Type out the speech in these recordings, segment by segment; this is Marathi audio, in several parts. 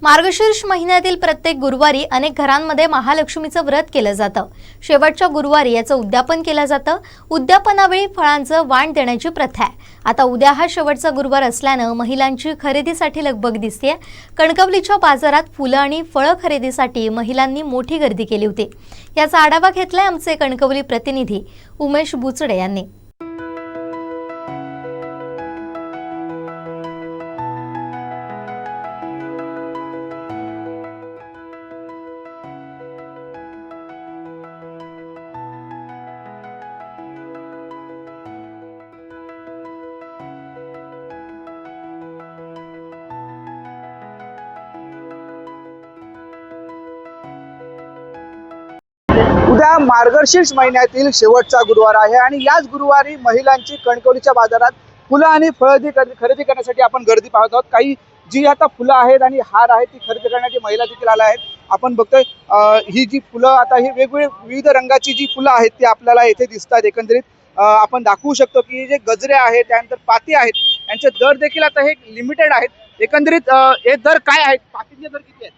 मार्गशीर्ष महिन्यातील प्रत्येक गुरुवारी अनेक घरांमध्ये महालक्ष्मीचं व्रत केलं जातं। शेवटच्या गुरुवारी याचं उद्यापन केलं जातं। उद्यापनावेळी फळांचं वाण देण्याची प्रथा आहे। आता उद्या हा शेवटचा गुरुवार असल्यानं महिलांची खरेदीसाठी लगबग दिसतेय। कणकवलीच्या बाजारात फुलं आणि फळं खरेदीसाठी महिलांनी मोठी गर्दी केली होती। याचा आढावा घेतलाय आमचे कणकवली प्रतिनिधी उमेश बुचडे यांनी। उद्या मार्गशीर्ष महिन्यातील शेवटचा गुरुवार आहे आणि याच गुरुवारी महिलांची कणकवलीच्या बाजारात फुलं आणि फळं खरेदी करण्यासाठी आपण गर्दी पाहत आहोत। काही जी आता फुलं आहेत आणि हार आहेत ती खरेदी करण्यासाठी महिला देखील आल्या आहेत। आपण बघतोय ही जी फुलं आता ही वेगवेगळ्या विविध रंगाची जी फुलं आहेत ती आपल्याला येथे दिसतात। एकंदरीत आपण दाखवू शकतो की जे गजरे आहेत त्यानंतर पाती आहेत यांचे दर देखील आता हे लिमिटेड आहेत। एकंदरीत हे दर काय आहेत? पातीचे दर किती आहेत?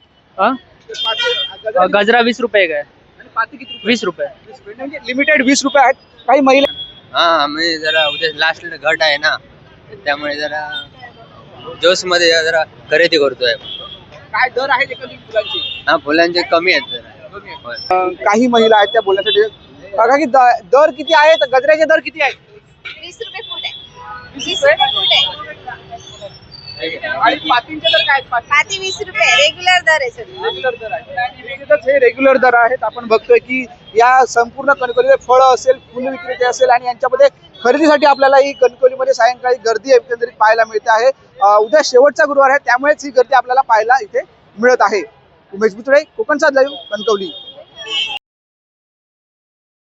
गजरा 20 रुपये का है। पाती किती रुपये? 20 रुपये म्हणजे लिमिटेड 20 रुपये आहेत। काही महिला म्हणजे जरा उद्या लास्ट घट आहे ना, त्यामुळे जरा जोश मध्ये जरा खरेदी करतोय। काय दर आहेत एकंदरीत फुलांची? फुलांचे कमी आहेत जरा। काही महिला आहेत त्या बोलण्यासाठी बघा की दर किती आहेत? गजऱ्याचे दर किती आहेत? 20 रुपये फूट आहे। 20 रुपये फूट आहे। आणि पातींचे दर काय आहेत? पाती 20 रुपये रेग्युलर दर आहे सर। रेग्युलर दर आहे। हे रेग्युलर दर आहेत। आपण बघतोय की या संपूर्ण कणकवलीमध्ये फळं असेल, फुल विक्रेते असेल आणि यांच्यामध्ये खरेदीसाठी आपल्याला ही कणकवलीमध्ये सायंकाळी गर्दी एकंदरीत पाहायला मिळते आहे। उद्या शेवटचा गुरुवार आहे त्यामुळेच ही गर्दी आपल्याला पाहायला इथे मिळत आहे। उमेश बुचडे, कोकण सात लाईव्ह, कणकवली।